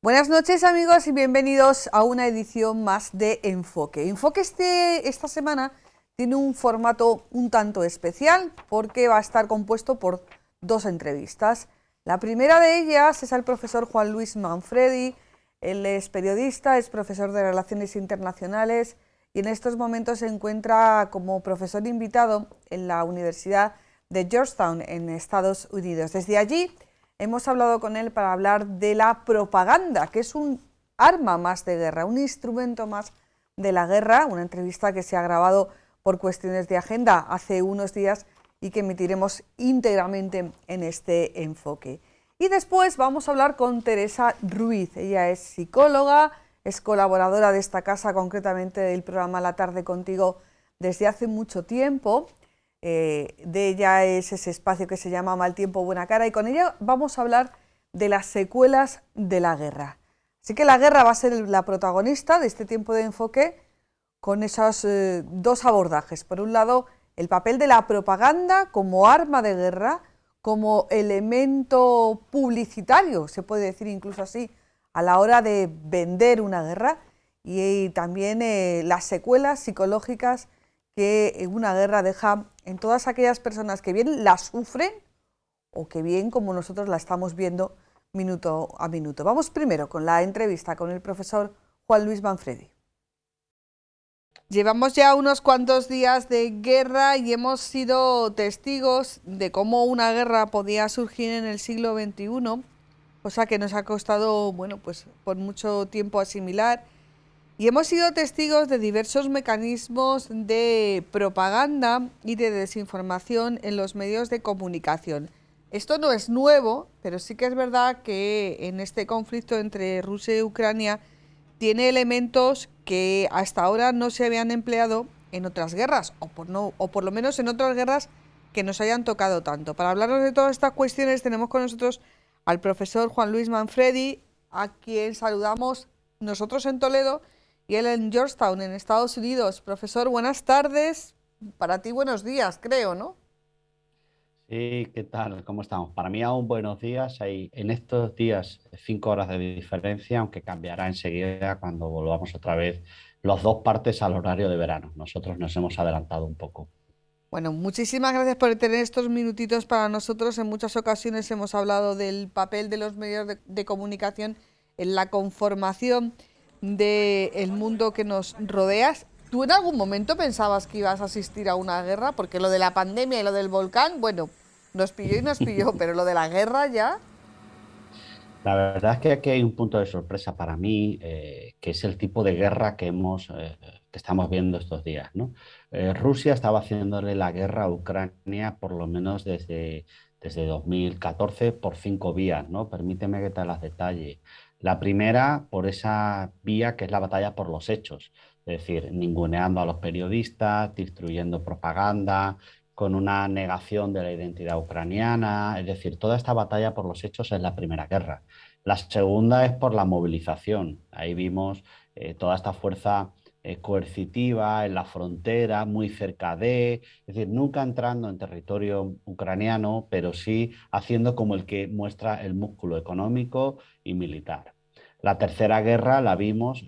Buenas noches amigos y bienvenidos a una edición más de Enfoque. Enfoque esta semana tiene un formato un tanto especial porque va a estar compuesto por dos entrevistas. La primera de ellas es al profesor Juan Luis Manfredi. Él es periodista, es profesor de Relaciones Internacionales y en estos momentos se encuentra como profesor invitado en la Universidad de Georgetown en Estados Unidos. Desde allí hemos hablado con él para hablar de la propaganda, que es un arma más de guerra, un instrumento más de la guerra, una entrevista que se ha grabado por cuestiones de agenda hace unos días y que emitiremos íntegramente en este enfoque. Y después vamos a hablar con Teresa Ruiz. Ella es psicóloga, es colaboradora de esta casa, concretamente del programa La Tarde Contigo, desde hace mucho tiempo. De ella es ese espacio que se llama Mal Tiempo, Buena Cara, y con ella vamos a hablar de las secuelas de la guerra. Así que la guerra va a ser la protagonista de este tiempo de enfoque con esos dos abordajes. Por un lado, el papel de la propaganda como arma de guerra, como elemento publicitario, se puede decir incluso así, a la hora de vender una guerra, y también las secuelas psicológicas que una guerra deja en todas aquellas personas que bien la sufren o que bien como nosotros la estamos viendo minuto a minuto. Vamos primero con la entrevista con el profesor Juan Luis Manfredi. Llevamos ya unos cuantos días de guerra y hemos sido testigos de cómo una guerra podía surgir en el siglo XXI, cosa que nos ha costado, bueno, pues por mucho tiempo asimilar. Y hemos sido testigos de diversos mecanismos de propaganda y de desinformación en los medios de comunicación. Esto no es nuevo, pero sí que es verdad que en este conflicto entre Rusia y Ucrania tiene elementos que hasta ahora no se habían empleado en otras guerras, o por lo menos en otras guerras que nos hayan tocado tanto. Para hablarnos de todas estas cuestiones tenemos con nosotros al profesor Juan Luis Manfredi, a quien saludamos nosotros en Toledo y él en Georgetown, en Estados Unidos. Profesor, buenas tardes. Para ti, buenos días, creo, ¿no? Sí, ¿qué tal? ¿Cómo estamos? Para mí aún buenos días. Hay en estos días 5 horas de diferencia, aunque cambiará enseguida cuando volvamos otra vez los dos partes al horario de verano. Nosotros nos hemos adelantado un poco. Bueno, muchísimas gracias por tener estos minutitos para nosotros. En muchas ocasiones hemos hablado del papel de los medios de comunicación en la conformación del mundo que nos rodea. ¿Tú en algún momento pensabas que ibas a asistir a una guerra? Porque lo de la pandemia y lo del volcán, bueno, nos pilló y nos pilló, pero lo de la guerra ya. La verdad es que aquí hay un punto de sorpresa para mí, que es el tipo de guerra que estamos viendo estos días, ¿no? Rusia estaba haciéndole la guerra a Ucrania por lo menos desde 2014 por 5 vías, ¿no? Permíteme que te las detalle. La primera, por esa vía que es la batalla por los hechos, es decir, ninguneando a los periodistas, destruyendo propaganda, con una negación de la identidad ucraniana, es decir, toda esta batalla por los hechos es la primera guerra. La segunda es por la movilización. Ahí vimos toda esta fuerza coercitiva en la frontera, muy cerca es decir, nunca entrando en territorio ucraniano, pero sí haciendo como el que muestra el músculo económico y militar. La tercera guerra la vimos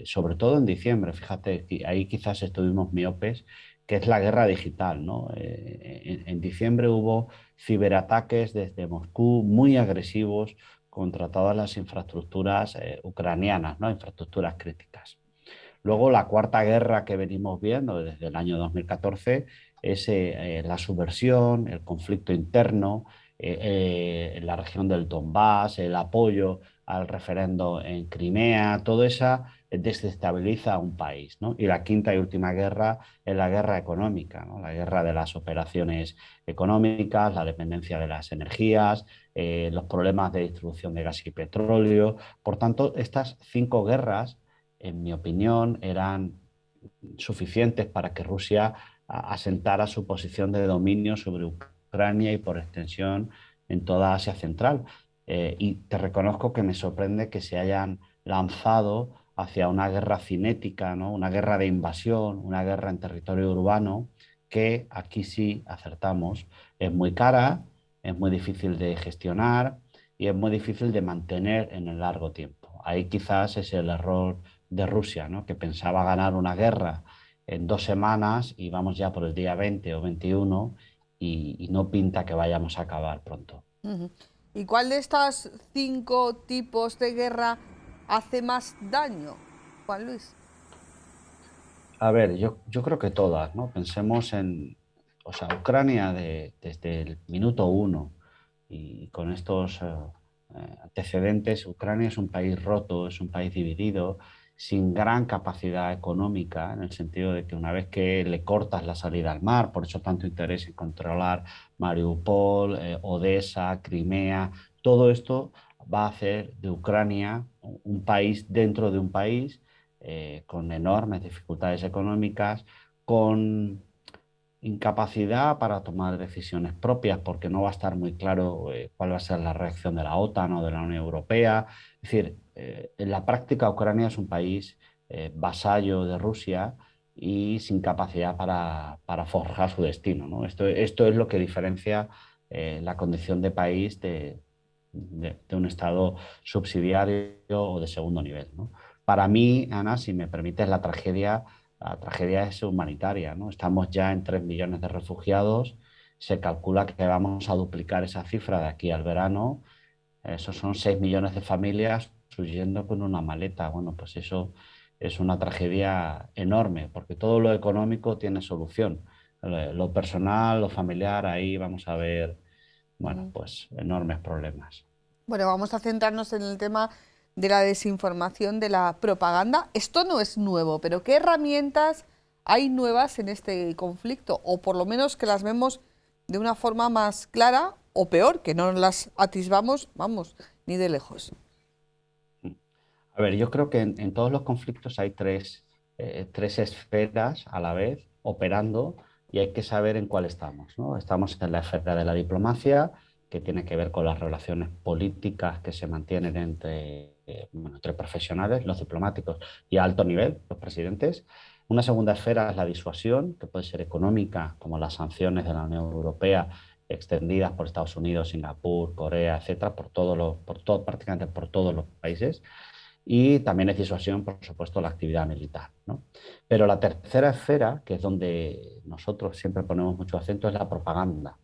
sobre todo en diciembre, fíjate, ahí quizás estuvimos miopes, que es la guerra digital, ¿no? En diciembre hubo ciberataques desde Moscú muy agresivos contra todas las infraestructuras ucranianas, ¿no? Infraestructuras críticas. Luego, la cuarta guerra que venimos viendo desde el año 2014 es la subversión, el conflicto interno en la región del Donbass, el apoyo al referendo en Crimea, todo eso desestabiliza a un país, ¿no? Y la quinta y última guerra es la guerra económica, ¿no? La guerra de las operaciones económicas, la dependencia de las energías, los problemas de distribución de gas y petróleo. Por tanto, estas 5 guerras, en mi opinión, eran suficientes para que Rusia asentara su posición de dominio sobre Ucrania y por extensión en toda Asia Central. Y te reconozco que me sorprende que se hayan lanzado hacia una guerra cinética, ¿no? Una guerra de invasión, una guerra en territorio urbano, que aquí sí acertamos. Es muy cara, es muy difícil de gestionar y es muy difícil de mantener en el largo tiempo. ahí quizás es el error de Rusia, ¿no? Que pensaba ganar una guerra en 2 semanas y vamos ya por el día 20 o 21 y no pinta que vayamos a acabar pronto. Ujú. ¿Y cuál de estos 5 tipos de guerra hace más daño, Juan Luis? A ver, yo creo que todas, ¿no? Pensemos en, o sea, Ucrania desde el minuto uno y con estos antecedentes, Ucrania es un país roto, es un país dividido, sin gran capacidad económica, en el sentido de que una vez que le cortas la salida al mar, por eso tanto interés en controlar Mariupol, Odessa, Crimea, todo esto va a hacer de Ucrania un país dentro de un país con enormes dificultades económicas, con incapacidad para tomar decisiones propias, porque no va a estar muy claro cuál va a ser la reacción de la OTAN o de la Unión Europea. Es decir, en la práctica Ucrania es un país vasallo de Rusia y sin capacidad para forjar su destino, ¿no? Esto es lo que diferencia la condición de país de un Estado subsidiario o de segundo nivel, ¿no? Para mí, Ana, si me permites, la tragedia es humanitaria, ¿no? Estamos ya en 3 millones de refugiados. Se calcula que vamos a duplicar esa cifra de aquí al verano. Esos son 6 millones de familias huyendo con una maleta. Bueno, pues eso es una tragedia enorme, porque todo lo económico tiene solución. Lo personal, lo familiar, ahí vamos a ver, bueno, Mm. pues enormes problemas. Bueno, vamos a centrarnos en el tema de la desinformación, de la propaganda. Esto no es nuevo, pero ¿qué herramientas hay nuevas en este conflicto? O por lo menos que las vemos de una forma más clara o peor, que no las atisbamos, vamos, ni de lejos. A ver, yo creo que en todos los conflictos hay tres esferas a la vez operando y hay que saber en cuál estamos, ¿no? Estamos en la esfera de la diplomacia, que tiene que ver con las relaciones políticas que se mantienen bueno, entre profesionales, los diplomáticos y a alto nivel, los presidentes. Una segunda esfera es la disuasión, que puede ser económica, como las sanciones de la Unión Europea extendidas por Estados Unidos, Singapur, Corea, etcétera, prácticamente por todos los países. Y también es disuasión, por supuesto, la actividad militar, ¿no? Pero la tercera esfera, que es donde nosotros siempre ponemos mucho acento, es la propaganda.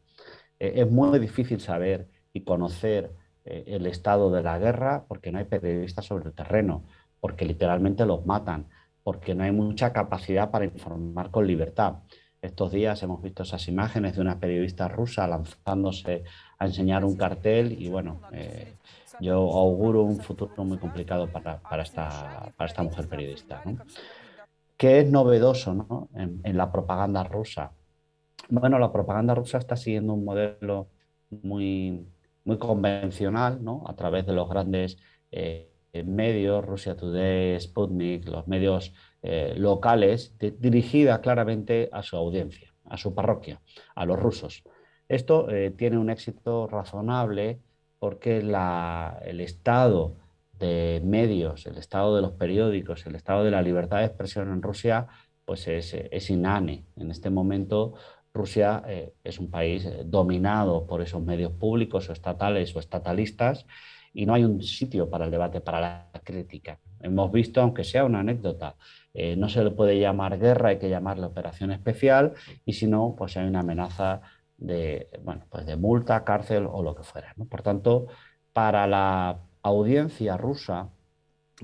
Es muy difícil saber y conocer el estado de la guerra porque no hay periodistas sobre el terreno, porque literalmente los matan, porque no hay mucha capacidad para informar con libertad. Estos días hemos visto esas imágenes de una periodista rusa lanzándose a enseñar un cartel y bueno, yo auguro un futuro muy complicado para esta mujer periodista, ¿no? ¿Qué es novedoso, ¿no? en la propaganda rusa? Bueno, la propaganda rusa está siguiendo un modelo muy, muy convencional, ¿no? A través de los grandes medios, Russia Today, Sputnik, los medios locales, dirigida claramente a su audiencia, a su parroquia, a los rusos. Esto tiene un éxito razonable porque el estado de medios, el estado de los periódicos, el estado de la libertad de expresión en Rusia, pues es inane. En este momento Rusia es un país dominado por esos medios públicos o estatales o estatalistas y no hay un sitio para el debate, para la crítica. Hemos visto, aunque sea una anécdota, no se le puede llamar guerra, hay que llamarle operación especial y si no, pues hay una amenaza de, bueno, pues de multa, cárcel o lo que fuera, ¿no? Por tanto, para la audiencia rusa,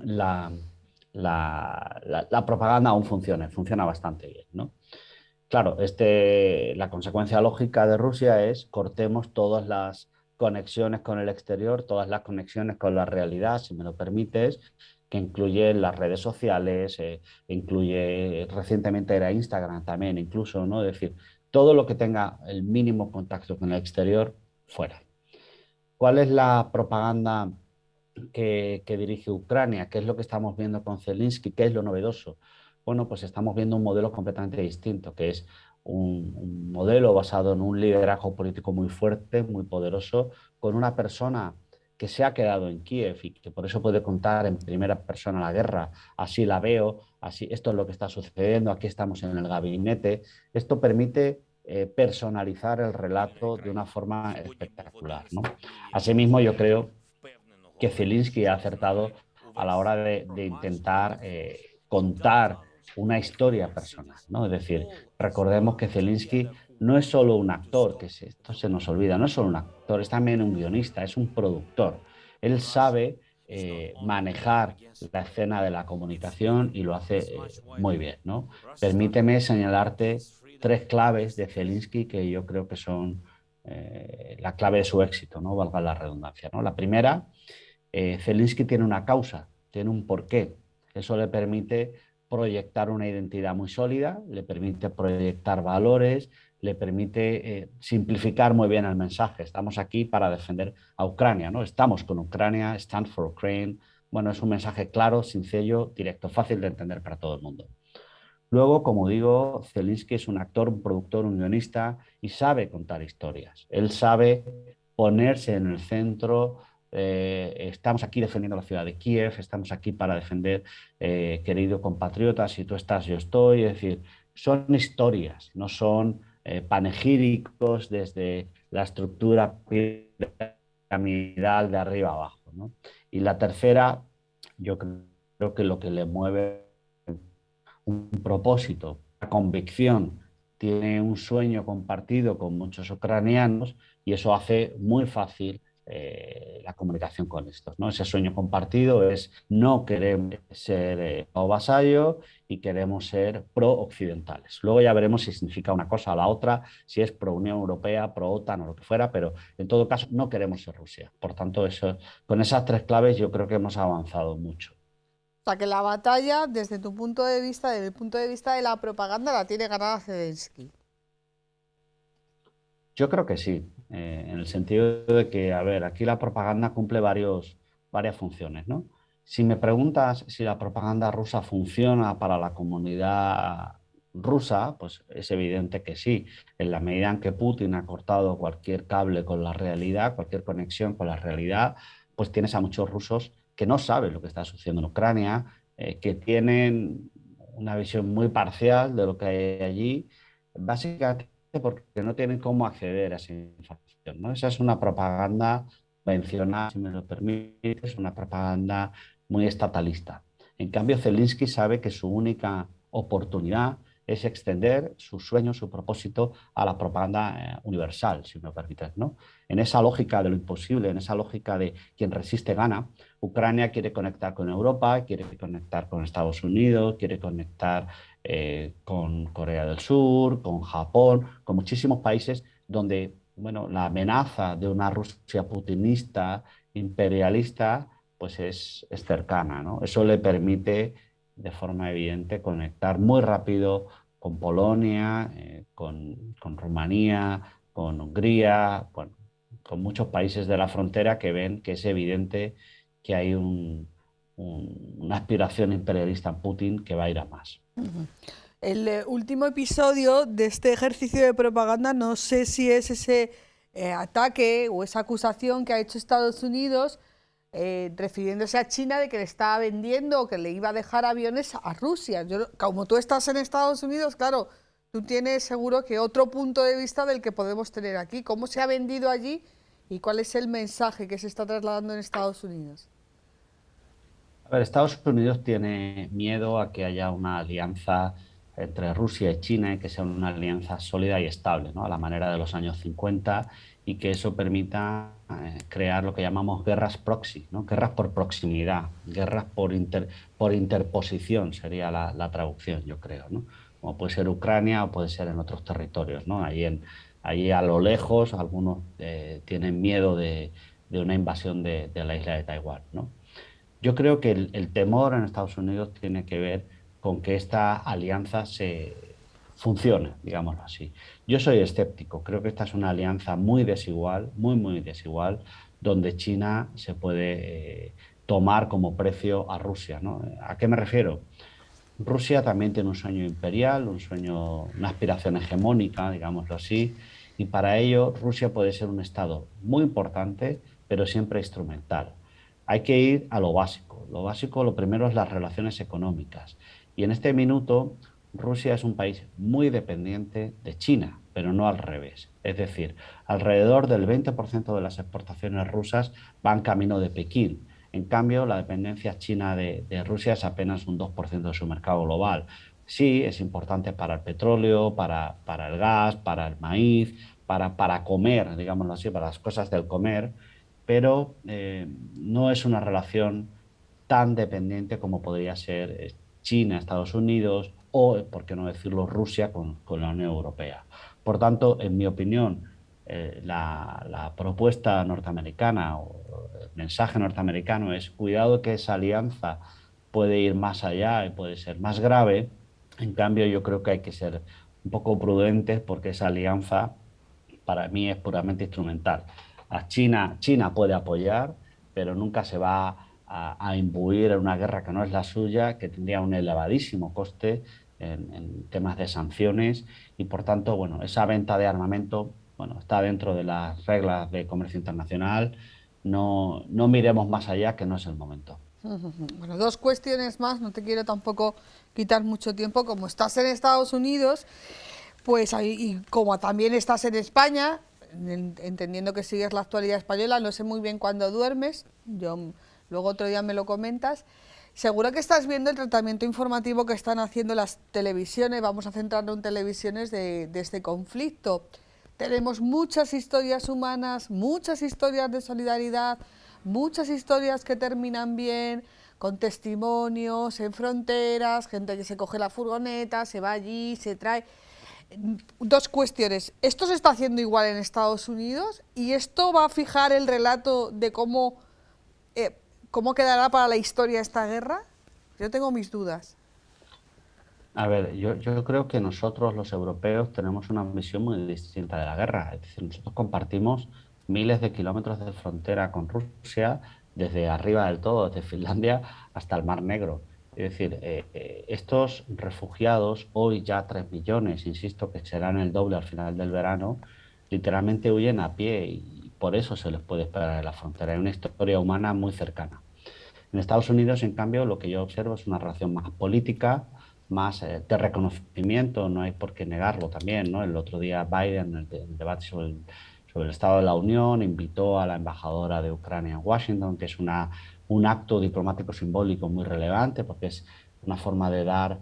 la, la propaganda aún funciona bastante bien, ¿no? Claro, la consecuencia lógica de Rusia es cortemos todas las conexiones con el exterior, todas las conexiones con la realidad, si me lo permites, que incluye las redes sociales, incluye, recientemente era Instagram también, incluso, ¿no? Es decir, todo lo que tenga el mínimo contacto con el exterior, fuera. ¿Cuál es la propaganda que dirige Ucrania? ¿Qué es lo que estamos viendo con Zelensky? ¿Qué es lo novedoso? Bueno, pues estamos viendo un modelo completamente distinto, que es un modelo basado en un liderazgo político muy fuerte, muy poderoso, con una persona que se ha quedado en Kiev y que por eso puede contar en primera persona la guerra. Así la veo, así, esto es lo que está sucediendo, aquí estamos en el gabinete. Esto permite personalizar el relato de una forma espectacular, ¿no? Asimismo, yo creo que Zelensky ha acertado a la hora de intentar contar una historia personal, ¿no? Es decir, recordemos que Zelensky no es solo un actor, esto se nos olvida, no es solo un actor, es también un guionista, es un productor. Él sabe manejar la escena de la comunicación y lo hace muy bien, ¿no? Permíteme señalarte tres claves de Zelensky que yo creo que son la clave de su éxito, ¿no? Valga la redundancia, ¿no? La primera, Zelensky tiene una causa, tiene un porqué. Eso le permite proyectar una identidad muy sólida, le permite proyectar valores, le permite simplificar muy bien el mensaje. Estamos aquí para defender a Ucrania, ¿no? Estamos con Ucrania, stand for Ukraine. Bueno, es un mensaje claro, sencillo, directo, fácil de entender para todo el mundo. Luego, como digo, Zelensky es un actor, un productor, un guionista y sabe contar historias. Él sabe ponerse en el centro. Estamos aquí defendiendo la ciudad de Kiev, estamos aquí para defender, queridos compatriotas, si tú estás, yo estoy. Es decir, son historias, no son panegíricos desde la estructura piramidal de arriba abajo, ¿no? Y la tercera, yo creo que lo que le mueve un propósito, una convicción, tiene un sueño compartido con muchos ucranianos y eso hace muy fácil la comunicación con estos, ¿no? Ese sueño compartido es no queremos ser vasallo y queremos ser pro-occidentales. Luego ya veremos si significa una cosa o la otra, si es pro-Unión Europea, pro-OTAN o lo que fuera, pero en todo caso no queremos ser Rusia. Por tanto, eso, con esas tres claves yo creo que hemos avanzado mucho. O sea, que la batalla, desde tu punto de vista, desde el punto de vista de la propaganda, la tiene ganada Zelensky. Yo creo que sí, en el sentido de que, a ver, aquí la propaganda cumple varias funciones, ¿no? Si me preguntas si la propaganda rusa funciona para la comunidad rusa, pues es evidente que sí. En la medida en que Putin ha cortado cualquier cable con la realidad, cualquier conexión con la realidad, pues tienes a muchos rusos que no saben lo que está sucediendo en Ucrania, que tienen una visión muy parcial de lo que hay allí, básicamente porque no tienen cómo acceder a esa información, ¿no? Esa es una propaganda convencional, si me lo permites, una propaganda muy estatalista. En cambio, Zelensky sabe que su única oportunidad es extender su sueño, su propósito a la propaganda universal, si me lo permites, ¿no? En esa lógica de lo imposible, en esa lógica de quien resiste gana, Ucrania quiere conectar con Europa, quiere conectar con Estados Unidos, quiere conectar con Corea del Sur, con Japón, con muchísimos países donde, bueno, la amenaza de una Rusia putinista, imperialista, pues es cercana, ¿no? Eso le permite de forma evidente conectar muy rápido con Polonia, con Rumanía, con Hungría, bueno, con muchos países de la frontera que ven que es evidente que hay una aspiración imperialista en Putin que va a ir a más. El último episodio de este ejercicio de propaganda, no sé si es ese ataque o esa acusación que ha hecho Estados Unidos refiriéndose a China de que le estaba vendiendo o que le iba a dejar aviones a Rusia. Yo, como tú estás en Estados Unidos, claro, tú tienes seguro que otro punto de vista del que podemos tener aquí. ¿Cómo se ha vendido allí y cuál es el mensaje que se está trasladando en Estados Unidos? A ver, Estados Unidos tiene miedo a que haya una alianza entre Rusia y China y que sea una alianza sólida y estable, ¿no? A la manera de los años 50 y que eso permita crear lo que llamamos guerras proxy, ¿no? Guerras por proximidad, guerras por interposición sería la traducción, yo creo, ¿no? Como puede ser Ucrania o puede ser en otros territorios, ¿no? Ahí a lo lejos algunos tienen miedo de una invasión de la isla de Taiwán, ¿no? Yo creo que el temor en Estados Unidos tiene que ver con que esta alianza se funcione, digámoslo así. Yo soy escéptico, creo que esta es una alianza muy desigual, muy desigual, donde China se puede tomar como precio a Rusia, ¿no? ¿A qué me refiero? Rusia también tiene un sueño imperial, un sueño, una aspiración hegemónica, digámoslo así, y para ello Rusia puede ser un estado muy importante, pero siempre instrumental. Hay que ir a lo básico. Lo básico, lo primero es las relaciones económicas. Y en este minuto, Rusia es un país muy dependiente de China, pero no al revés. Es decir, alrededor del 20% de las exportaciones rusas van camino de Pekín. En cambio, la dependencia china de Rusia es apenas un 2% de su mercado global. Sí, es importante para el petróleo, para el gas, para el maíz, para comer, digámoslo así, para las cosas del comer, pero no es una relación tan dependiente como podría ser China, Estados Unidos o, por qué no decirlo, Rusia con la Unión Europea. Por tanto, en mi opinión, la propuesta norteamericana o el mensaje norteamericano es cuidado que esa alianza puede ir más allá y puede ser más grave. En cambio, yo creo que hay que ser un poco prudentes porque esa alianza para mí es puramente instrumental. China puede apoyar, pero nunca se va a imbuir en una guerra que no es la suya, que tendría un elevadísimo coste en temas de sanciones y, por tanto, bueno, esa venta de armamento, bueno, está dentro de las reglas de comercio internacional. No miremos más allá, que no es el momento. Bueno, dos cuestiones más, no te quiero tampoco quitar mucho tiempo. Como estás en Estados Unidos, pues y como también estás en España, entendiendo que sigues la actualidad española, no sé muy bien cuándo duermes, luego otro día me lo comentas. Seguro que estás viendo el tratamiento informativo que están haciendo las televisiones, vamos a centrarnos en televisiones de este conflicto. Tenemos muchas historias humanas, muchas historias de solidaridad, muchas historias que terminan bien, con testimonios en fronteras, gente que se coge la furgoneta, se va allí, se trae. Dos cuestiones. ¿Esto se está haciendo igual en Estados Unidos? ¿Y esto va a fijar el relato de cómo quedará para la historia esta guerra? Yo tengo mis dudas. A ver, yo creo que nosotros los europeos tenemos una visión muy distinta de la guerra. Es decir, nosotros compartimos miles de kilómetros de frontera con Rusia, desde arriba del todo, desde Finlandia hasta el Mar Negro. Es decir, estos refugiados, hoy ya 3 millones, insisto que serán el doble al final del verano, literalmente huyen a pie y por eso se les puede esperar en la frontera. Hay una historia humana muy cercana. En Estados Unidos, en cambio, lo que yo observo es una relación más política, más de reconocimiento, no hay por qué negarlo también, ¿no? El otro día Biden, en el debate sobre el Estado de la Unión, invitó a la embajadora de Ucrania en Washington, que es un acto diplomático simbólico muy relevante, porque es una forma de dar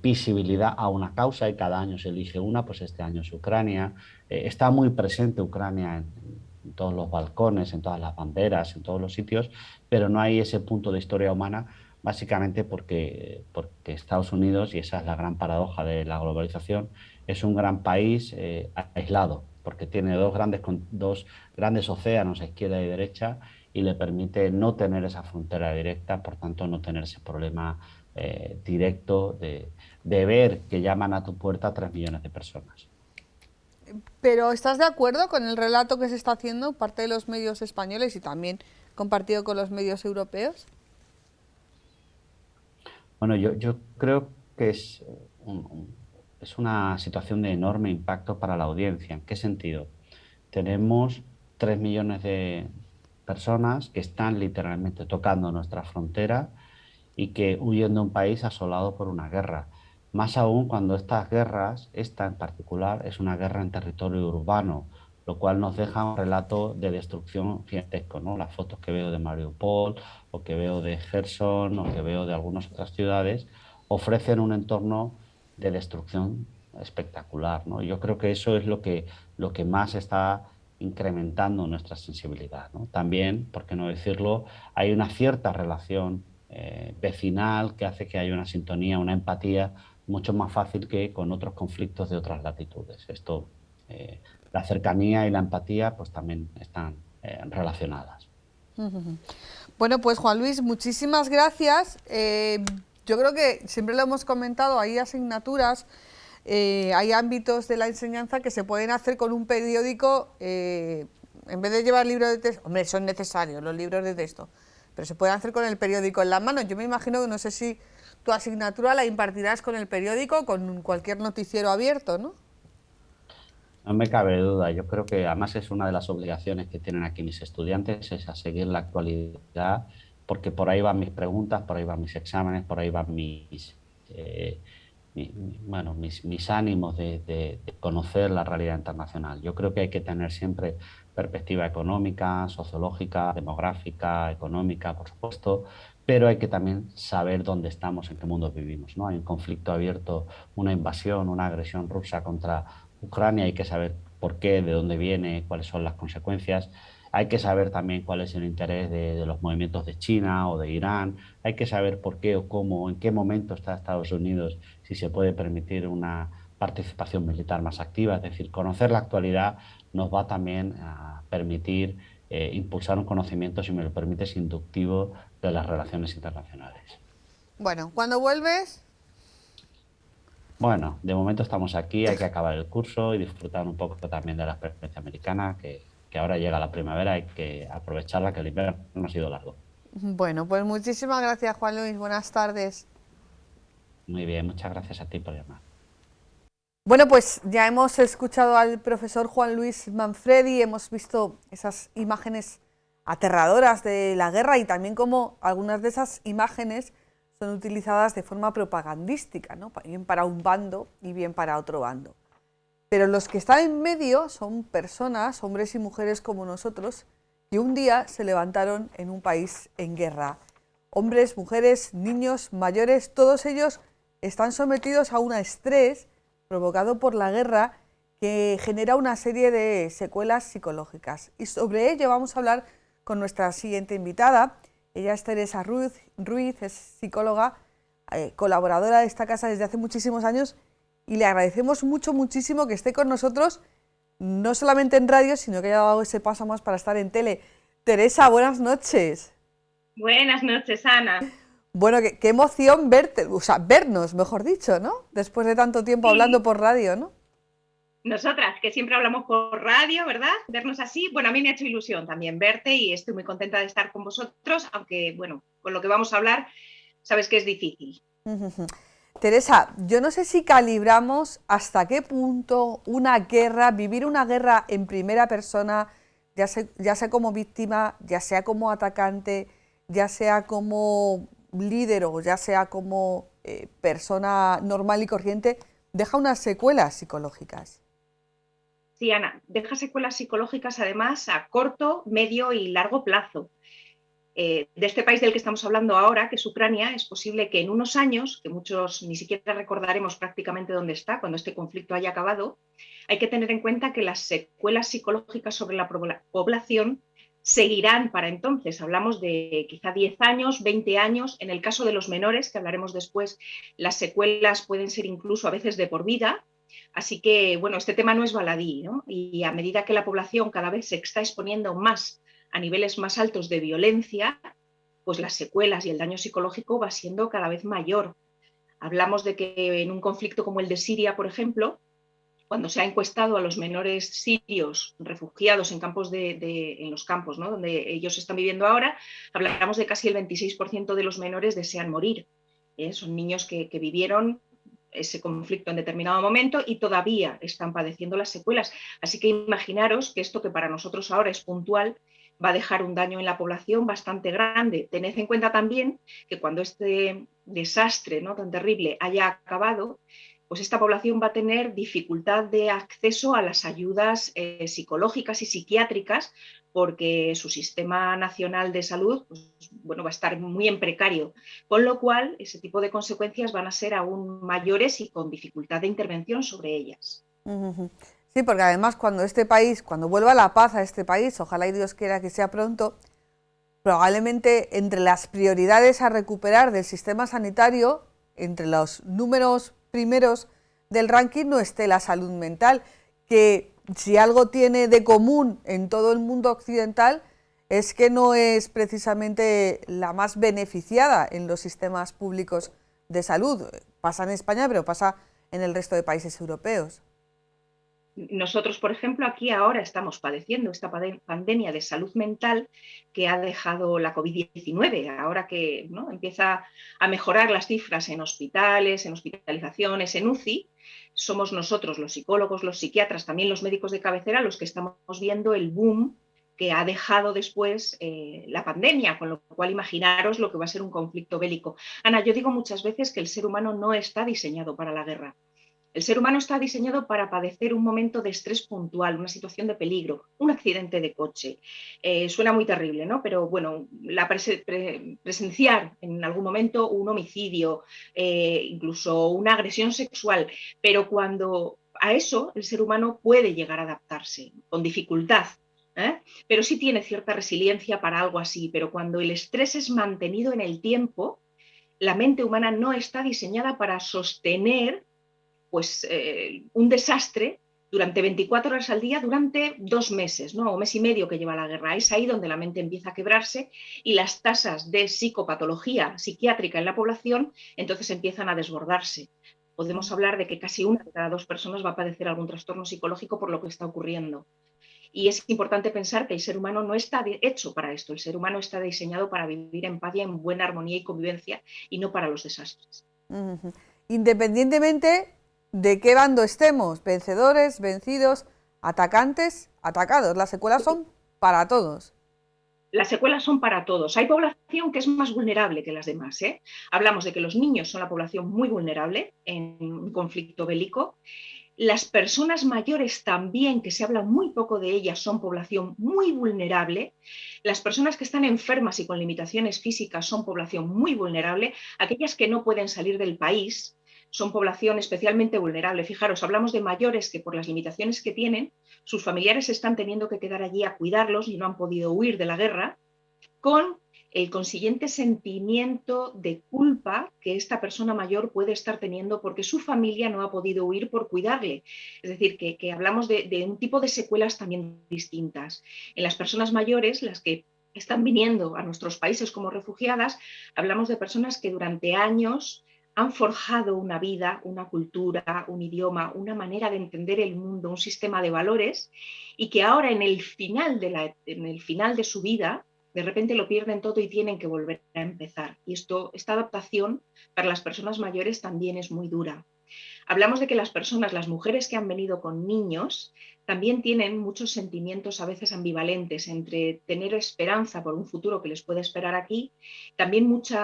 visibilidad a una causa y cada año se elige una, pues este año es Ucrania. Está muy presente Ucrania en todos los balcones, en todas las banderas, en todos los sitios, pero no hay ese punto de historia humana, básicamente porque Estados Unidos, y esa es la gran paradoja de la globalización, es un gran país aislado, porque tiene dos grandes océanos a izquierda y derecha y le permite no tener esa frontera directa, por tanto no tener ese problema directo de ver que llaman a tu puerta a 3 millones de personas. Pero ¿estás de acuerdo con el relato que se está haciendo parte de los medios españoles y también compartido con los medios europeos? Bueno, yo creo que es una situación de enorme impacto para la audiencia. ¿En qué sentido? Tenemos 3 millones de personas que están literalmente tocando nuestra frontera y que huyen de un país asolado por una guerra. Más aún cuando estas guerras, esta en particular, es una guerra en territorio urbano, lo cual nos deja un relato de destrucción gigantesco, ¿no? Las fotos que veo de Mariupol o que veo de Gerson o que veo de algunas otras ciudades ofrecen un entorno de destrucción espectacular, ¿no? Yo creo que eso es lo que más está incrementando nuestra sensibilidad, ¿no? También, por qué no decirlo, hay una cierta relación vecinal que hace que haya una sintonía, una empatía mucho más fácil que con otros conflictos de otras latitudes. La cercanía y la empatía pues también están relacionadas. Bueno, pues Juan Luis, muchísimas gracias. Yo creo que siempre lo hemos comentado, hay asignaturas, hay ámbitos de la enseñanza que se pueden hacer con un periódico, en vez de llevar libros de texto. Hombre, son necesarios los libros de texto, pero se pueden hacer con el periódico en la mano. Yo me imagino que no sé si tu asignatura la impartirás con el periódico, con cualquier noticiero abierto, ¿no? No me cabe duda, yo creo que además es una de las obligaciones que tienen aquí mis estudiantes, es a seguir la actualidad, porque por ahí van mis preguntas, por ahí van mis exámenes, por ahí van mis ánimos de conocer la realidad internacional. Yo creo que hay que tener siempre perspectiva económica, sociológica, demográfica, económica, por supuesto, pero hay que también saber dónde estamos, en qué mundo vivimos, ¿no? Hay un conflicto abierto, una invasión, una agresión rusa contra Ucrania, hay que saber por qué, de dónde viene, cuáles son las consecuencias. Hay que saber también cuál es el interés de los movimientos de China o de Irán. Hay que saber por qué o cómo, en qué momento está Estados Unidos, si se puede permitir una participación militar más activa. Es decir, conocer la actualidad nos va también a permitir impulsar un conocimiento, si me lo permites, inductivo de las relaciones internacionales. Bueno, ¿cuándo vuelves? Bueno, de momento estamos aquí, hay que acabar el curso y disfrutar un poco también de la experiencia americana, que ahora llega la primavera, hay que aprovecharla, que el invierno no ha sido largo. Bueno, pues muchísimas gracias, Juan Luis. Buenas tardes. Muy bien, muchas gracias a ti por llamar. Bueno, pues ya hemos escuchado al profesor Juan Luis Manfredi, hemos visto esas imágenes aterradoras de la guerra y también cómo algunas de esas imágenes son utilizadas de forma propagandística, ¿no? Bien para un bando y bien para otro bando. Pero los que están en medio son personas, hombres y mujeres como nosotros, que un día se levantaron en un país en guerra. Hombres, mujeres, niños, mayores, todos ellos están sometidos a un estrés provocado por la guerra que genera una serie de secuelas psicológicas. Y sobre ello vamos a hablar con nuestra siguiente invitada. Ella es Teresa Ruiz, es psicóloga, colaboradora de esta casa desde hace muchísimos años y le agradecemos muchísimo que esté con nosotros, no solamente en radio, sino que haya dado ese paso más para estar en tele. Teresa, buenas noches. Buenas noches, Ana. Bueno, qué emoción verte, o sea, vernos, mejor dicho, ¿no? Después de tanto tiempo hablando por radio, ¿no? Nosotras, que siempre hablamos por radio, ¿verdad? Vernos así, bueno, a mí me ha hecho ilusión también verte y estoy muy contenta de estar con vosotros, aunque, bueno, con lo que vamos a hablar, sabes que es difícil. Teresa, yo no sé si calibramos hasta qué punto una guerra, vivir una guerra en primera persona, ya sea como víctima, ya sea como atacante, ya sea como líder o ya sea como persona normal y corriente, deja unas secuelas psicológicas. Sí, Ana, deja secuelas psicológicas además a corto, medio y largo plazo. De este país del que estamos hablando ahora, que es Ucrania, es posible que en unos años, que muchos ni siquiera recordaremos prácticamente dónde está cuando este conflicto haya acabado, hay que tener en cuenta que las secuelas psicológicas sobre la población seguirán para entonces. Hablamos de quizá 10 años, 20 años. En el caso de los menores, que hablaremos después, las secuelas pueden ser incluso a veces de por vida. Así que, bueno, este tema no es baladí, ¿no? Y a medida que la población cada vez se está exponiendo más a niveles más altos de violencia, pues las secuelas y el daño psicológico va siendo cada vez mayor. Hablamos de que en un conflicto como el de Siria, por ejemplo, cuando se ha encuestado a los menores sirios refugiados en campos en los campos, ¿no?, donde ellos están viviendo ahora, hablamos de casi el 26% de los menores desean morir. Son niños que vivieron ese conflicto en determinado momento y todavía están padeciendo las secuelas. Así que imaginaros que esto que para nosotros ahora es puntual va a dejar un daño en la población bastante grande. Tened en cuenta también que cuando este desastre, ¿no?, tan terrible haya acabado, pues esta población va a tener dificultad de acceso a las ayudas psicológicas y psiquiátricas porque su sistema nacional de salud, pues, bueno, va a estar muy en precario, con lo cual ese tipo de consecuencias van a ser aún mayores y con dificultad de intervención sobre ellas. Sí, porque además cuando vuelva la paz a este país, ojalá y Dios quiera que sea pronto, probablemente entre las prioridades a recuperar del sistema sanitario, entre los números primeros del ranking no esté la salud mental, que si algo tiene de común en todo el mundo occidental es que no es precisamente la más beneficiada en los sistemas públicos de salud. Pasa en España, pero pasa en el resto de países europeos. Nosotros, por ejemplo, aquí ahora estamos padeciendo esta pandemia de salud mental que ha dejado la COVID-19, ahora que, ¿no?, empieza a mejorar las cifras en hospitales, en hospitalizaciones, en UCI. Somos nosotros, los psicólogos, los psiquiatras, también los médicos de cabecera, los que estamos viendo el boom que ha dejado después la pandemia, con lo cual imaginaros lo que va a ser un conflicto bélico. Ana, yo digo muchas veces que el ser humano no está diseñado para la guerra. El ser humano está diseñado para padecer un momento de estrés puntual, una situación de peligro, un accidente de coche. Suena muy terrible, ¿no? Pero bueno, presenciar en algún momento un homicidio, incluso una agresión sexual, pero cuando a eso el ser humano puede llegar a adaptarse con dificultad, pero sí tiene cierta resiliencia para algo así, pero cuando el estrés es mantenido en el tiempo, la mente humana no está diseñada para sostener pues, un desastre durante 24 horas al día, durante 2 meses, ¿no? O mes y medio que lleva la guerra. Es ahí donde la mente empieza a quebrarse y las tasas de psicopatología psiquiátrica en la población entonces empiezan a desbordarse. Podemos hablar de que casi 1 de cada 2 personas va a padecer algún trastorno psicológico por lo que está ocurriendo. Y es importante pensar que el ser humano no está hecho para esto. El ser humano está diseñado para vivir en paz y en buena armonía y convivencia y no para los desastres. Independientemente de qué bando estemos, vencedores, vencidos, atacantes, atacados, las secuelas son para todos. Las secuelas son para todos. Hay población que es más vulnerable que las demás, ¿eh? Hablamos de que los niños son la población muy vulnerable en un conflicto bélico. Las personas mayores también, que se habla muy poco de ellas, son población muy vulnerable. Las personas que están enfermas y con limitaciones físicas son población muy vulnerable. Aquellas que no pueden salir del país son población especialmente vulnerable. Fijaros, hablamos de mayores que por las limitaciones que tienen, sus familiares están teniendo que quedar allí a cuidarlos y no han podido huir de la guerra, con el consiguiente sentimiento de culpa que esta persona mayor puede estar teniendo porque su familia no ha podido huir por cuidarle. Es decir, que hablamos de un tipo de secuelas también distintas. En las personas mayores, las que están viniendo a nuestros países como refugiadas, hablamos de personas que durante años han forjado una vida, una cultura, un idioma, una manera de entender el mundo, un sistema de valores, y que ahora en el final de su vida, de repente lo pierden todo y tienen que volver a empezar. Y esta adaptación para las personas mayores también es muy dura. Hablamos de que las mujeres que han venido con niños, también tienen muchos sentimientos a veces ambivalentes entre tener esperanza por un futuro que les puede esperar aquí, también mucho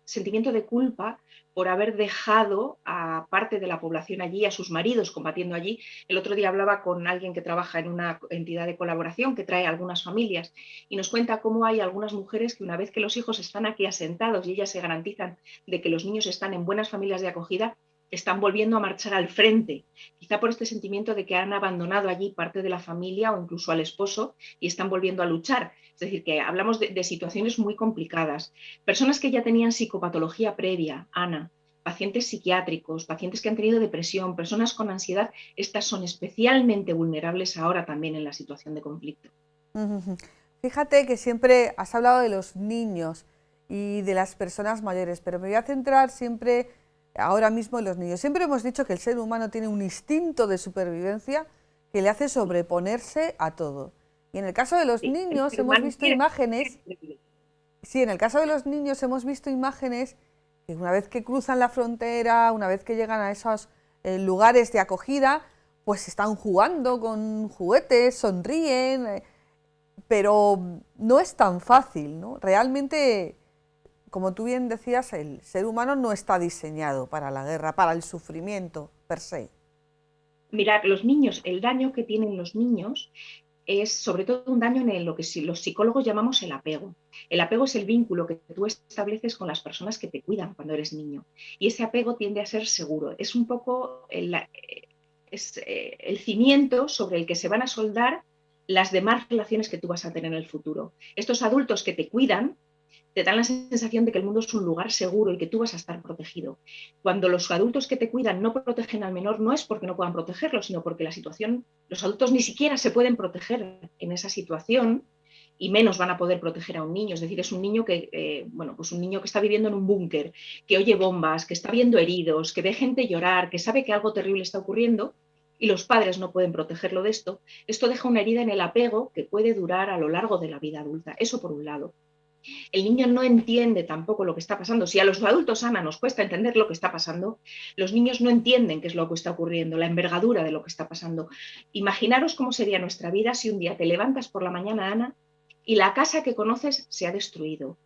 sentimiento de culpa por haber dejado a parte de la población allí, a sus maridos combatiendo allí. El otro día hablaba con alguien que trabaja en una entidad de colaboración que trae a algunas familias y nos cuenta cómo hay algunas mujeres que una vez que los hijos están aquí asentados y ellas se garantizan de que los niños están en buenas familias de acogida, están volviendo a marchar al frente, quizá por este sentimiento de que han abandonado allí parte de la familia o incluso al esposo y están volviendo a luchar. Es decir, que hablamos de situaciones muy complicadas. Personas que ya tenían psicopatología previa, Ana, pacientes psiquiátricos, pacientes que han tenido depresión, personas con ansiedad, estas son especialmente vulnerables ahora también en la situación de conflicto. Fíjate que siempre has hablado de los niños y de las personas mayores, pero me voy a centrar siempre ahora mismo en los niños. Siempre hemos dicho que el ser humano tiene un instinto de supervivencia que le hace sobreponerse a todo. Y en el caso de los niños hemos visto imágenes. Sí, en el caso de los niños hemos visto imágenes que una vez que cruzan la frontera, una vez que llegan a esos lugares de acogida, pues están jugando con juguetes, sonríen, pero no es tan fácil, ¿no? Realmente, como tú bien decías, el ser humano no está diseñado para la guerra, para el sufrimiento per se. Mirad, los niños, el daño que tienen los niños es sobre todo un daño en lo que los psicólogos llamamos el apego. El apego es el vínculo que tú estableces con las personas que te cuidan cuando eres niño. Y ese apego tiende a ser seguro. Es un poco el cimiento sobre el que se van a soldar las demás relaciones que tú vas a tener en el futuro. Estos adultos que te cuidan te dan la sensación de que el mundo es un lugar seguro y que tú vas a estar protegido. Cuando los adultos que te cuidan no protegen al menor, no es porque no puedan protegerlo, sino porque la situación, los adultos ni siquiera se pueden proteger en esa situación y menos van a poder proteger a un niño. Es decir, es un niño que, pues un niño que está viviendo en un búnker, que oye bombas, que está viendo heridos, que ve gente llorar, que sabe que algo terrible está ocurriendo y los padres no pueden protegerlo de esto. Esto deja una herida en el apego que puede durar a lo largo de la vida adulta. Eso por un lado. El niño no entiende tampoco lo que está pasando. Si a los adultos, Ana, nos cuesta entender lo que está pasando, los niños no entienden qué es lo que está ocurriendo, la envergadura de lo que está pasando. Imaginaros cómo sería nuestra vida si un día te levantas por la mañana, Ana, y la casa que conoces se ha destruido.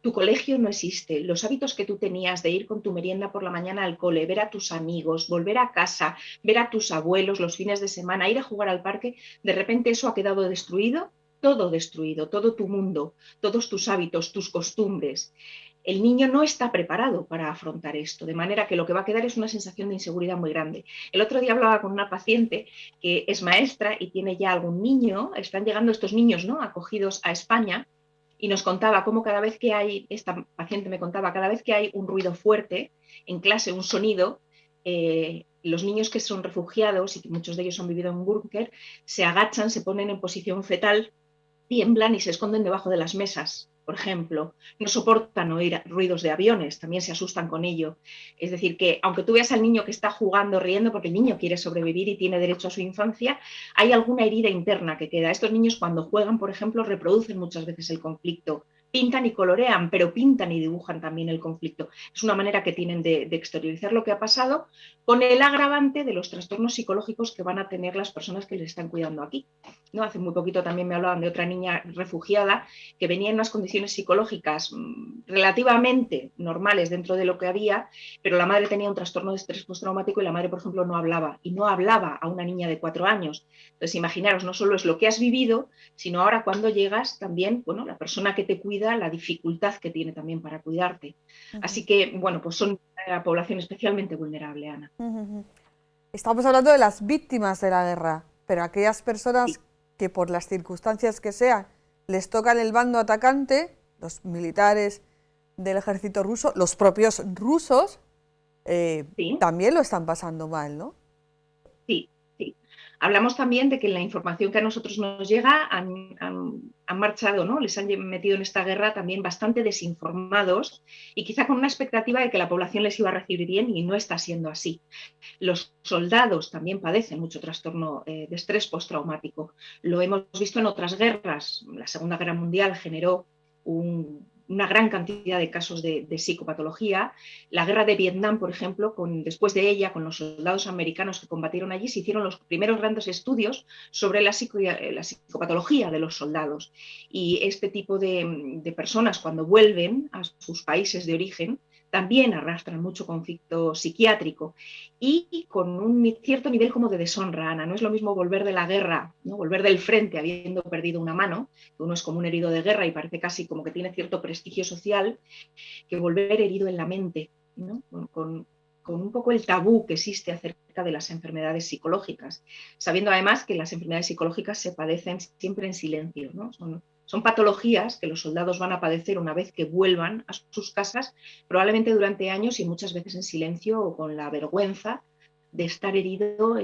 Tu colegio no existe. Los hábitos que tú tenías de ir con tu merienda por la mañana al cole, ver a tus amigos, volver a casa, ver a tus abuelos los fines de semana, ir a jugar al parque, de repente eso ha quedado destruido, todo tu mundo, todos tus hábitos, tus costumbres. El niño no está preparado para afrontar esto, de manera que lo que va a quedar es una sensación de inseguridad muy grande. El otro día hablaba con una paciente que es maestra y tiene ya algún niño, están llegando estos niños, ¿no?, acogidos a España, y nos contaba cómo cada vez que hay, esta paciente me contaba, cada vez que hay un ruido fuerte en clase, un sonido, los niños que son refugiados y que muchos de ellos han vivido en un búnker, se agachan, se ponen en posición fetal, tiemblan y se esconden debajo de las mesas, por ejemplo. No soportan oír ruidos de aviones, también se asustan con ello. Es decir, que aunque tú veas al niño que está jugando, riendo, porque el niño quiere sobrevivir y tiene derecho a su infancia, hay alguna herida interna que queda. Estos niños, cuando juegan, por ejemplo, reproducen muchas veces el conflicto. Pintan y colorean, pero pintan y dibujan también el conflicto. Es una manera que tienen de exteriorizar lo que ha pasado, con el agravante de los trastornos psicológicos que van a tener las personas que les están cuidando aquí, ¿no? Hace muy poquito también me hablaban de otra niña refugiada que venía en unas condiciones psicológicas relativamente normales dentro de lo que había, pero la madre tenía un trastorno de estrés postraumático y la madre, por ejemplo, no hablaba, y no hablaba a una niña de 4 años. Entonces, imaginaros, no solo es lo que has vivido, sino ahora cuando llegas también, bueno, la persona que te cuida, la dificultad que tiene también para cuidarte. Así que, bueno, pues son una población especialmente vulnerable, Ana. Estamos hablando de las víctimas de la guerra, pero aquellas personas que por las circunstancias que sean les tocan el bando atacante, los militares del ejército ruso, los propios rusos, también lo están pasando mal, ¿no? Sí, sí. Hablamos también de que la información que a nosotros nos llega han marchado, ¿no? Les han metido en esta guerra también bastante desinformados y quizá con una expectativa de que la población les iba a recibir bien, y no está siendo así. Los soldados también padecen mucho trastorno de estrés postraumático. Lo hemos visto en otras guerras. La Segunda Guerra Mundial generó una gran cantidad de casos de psicopatología. La guerra de Vietnam, por ejemplo, después de ella, con los soldados americanos que combatieron allí, se hicieron los primeros grandes estudios sobre la psicopatología de los soldados. Y este tipo de personas, cuando vuelven a sus países de origen, también arrastran mucho conflicto psiquiátrico y con un cierto nivel como de deshonra, Ana. No es lo mismo volver de la guerra, ¿no?, volver del frente habiendo perdido una mano, que uno es como un herido de guerra y parece casi como que tiene cierto prestigio social, que volver herido en la mente, ¿no?, con un poco el tabú que existe acerca de las enfermedades psicológicas, sabiendo además que las enfermedades psicológicas se padecen siempre en silencio, ¿no? Son patologías que los soldados van a padecer una vez que vuelvan a sus casas, probablemente durante años y muchas veces en silencio o con la vergüenza de estar herido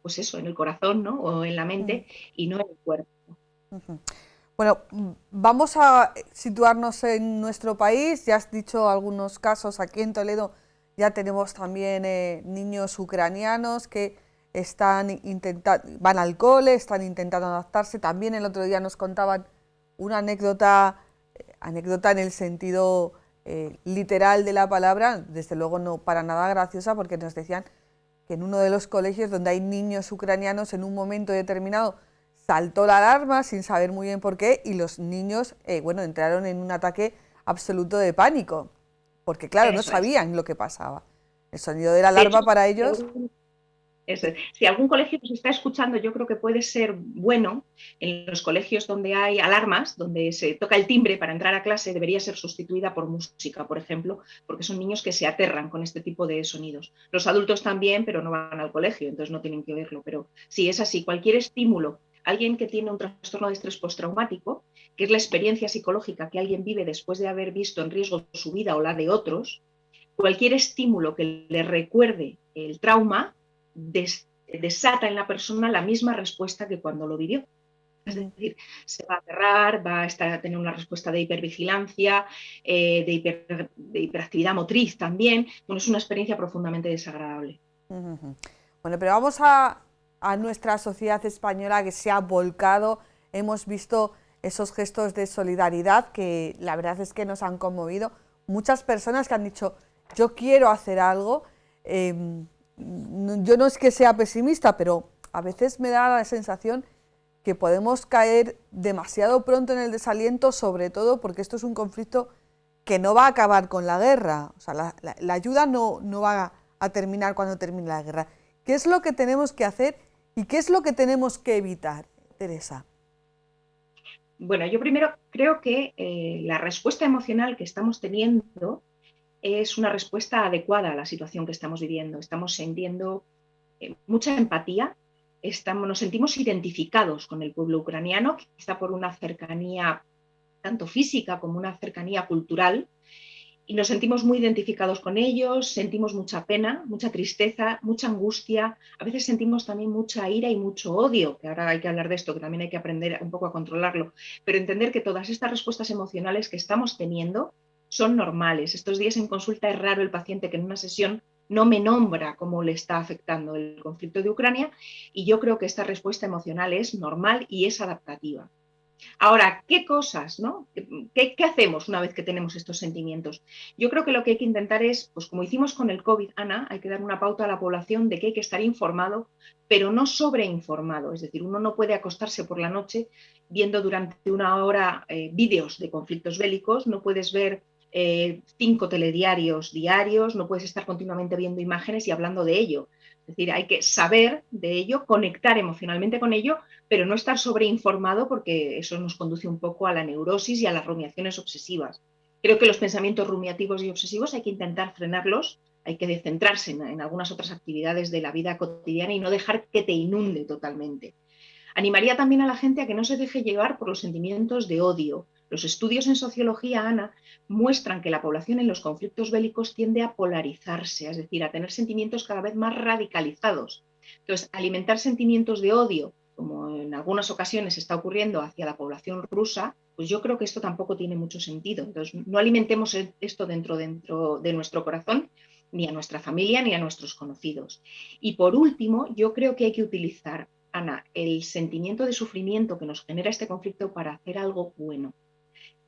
pues eso, en el corazón, ¿no?, o en la mente, y no en el cuerpo. Bueno, vamos a situarnos en nuestro país. Ya has dicho algunos casos. Aquí en Toledo ya tenemos también niños ucranianos que van al cole, están intentando adaptarse. También el otro día nos contaban una anécdota en el sentido literal de la palabra, desde luego no para nada graciosa, porque nos decían que en uno de los colegios donde hay niños ucranianos, en un momento determinado saltó la alarma sin saber muy bien por qué, y los niños entraron en un ataque absoluto de pánico, porque claro, no sabían lo que pasaba. El sonido de la alarma para ellos... Si algún colegio nos está escuchando, yo creo que puede ser bueno, en los colegios donde hay alarmas, donde se toca el timbre para entrar a clase, debería ser sustituida por música, por ejemplo, porque son niños que se aterran con este tipo de sonidos. Los adultos también, pero no van al colegio, entonces no tienen que oírlo. Pero sí, es así, cualquier estímulo, alguien que tiene un trastorno de estrés postraumático, que es la experiencia psicológica que alguien vive después de haber visto en riesgo su vida o la de otros, cualquier estímulo que le recuerde el trauma, desata en la persona la misma respuesta que cuando lo vivió. Es decir, se va a aterrar, va a tener una respuesta de hipervigilancia, de hiperactividad motriz también. Bueno, es una experiencia profundamente desagradable. Bueno, pero vamos a nuestra sociedad española, que se ha volcado. Hemos visto esos gestos de solidaridad que la verdad es que nos han conmovido. Muchas personas que han dicho, yo quiero hacer algo. Yo no es que sea pesimista, pero a veces me da la sensación que podemos caer demasiado pronto en el desaliento, sobre todo porque esto es un conflicto que no va a acabar con la guerra. O sea, la ayuda no va a terminar cuando termine la guerra. ¿Qué es lo que tenemos que hacer y qué es lo que tenemos que evitar, Teresa? Bueno, yo primero creo que la respuesta emocional que estamos teniendo es una respuesta adecuada a la situación que estamos viviendo. Estamos sintiendo mucha empatía, nos sentimos identificados con el pueblo ucraniano, quizá por una cercanía tanto física como una cercanía cultural, y nos sentimos muy identificados con ellos, sentimos mucha pena, mucha tristeza, mucha angustia, a veces sentimos también mucha ira y mucho odio, que ahora hay que hablar de esto, que también hay que aprender un poco a controlarlo, pero entender que todas estas respuestas emocionales que estamos teniendo son normales. Estos días en consulta es raro el paciente que en una sesión no me nombra cómo le está afectando el conflicto de Ucrania, y yo creo que esta respuesta emocional es normal y es adaptativa. Ahora, ¿qué cosas, no? ¿Qué hacemos una vez que tenemos estos sentimientos? Yo creo que lo que hay que intentar es, pues como hicimos con el COVID, Ana, hay que dar una pauta a la población de que hay que estar informado, pero no sobreinformado. Es decir, uno no puede acostarse por la noche viendo durante una hora vídeos de conflictos bélicos, no puedes ver 5 telediarios diarios, no puedes estar continuamente viendo imágenes y hablando de ello. Es decir, hay que saber de ello, conectar emocionalmente con ello, pero no estar sobreinformado, porque eso nos conduce un poco a la neurosis y a las rumiaciones obsesivas. Creo que los pensamientos rumiativos y obsesivos hay que intentar frenarlos, hay que centrarse en algunas otras actividades de la vida cotidiana y no dejar que te inunde totalmente. Animaría también a la gente a que no se deje llevar por los sentimientos de odio. Los estudios en sociología, Ana, muestran que la población en los conflictos bélicos tiende a polarizarse, es decir, a tener sentimientos cada vez más radicalizados. Entonces, alimentar sentimientos de odio, como en algunas ocasiones está ocurriendo hacia la población rusa, pues yo creo que esto tampoco tiene mucho sentido. Entonces, no alimentemos esto dentro de nuestro corazón, ni a nuestra familia, ni a nuestros conocidos. Y por último, yo creo que hay que utilizar, Ana, el sentimiento de sufrimiento que nos genera este conflicto para hacer algo bueno.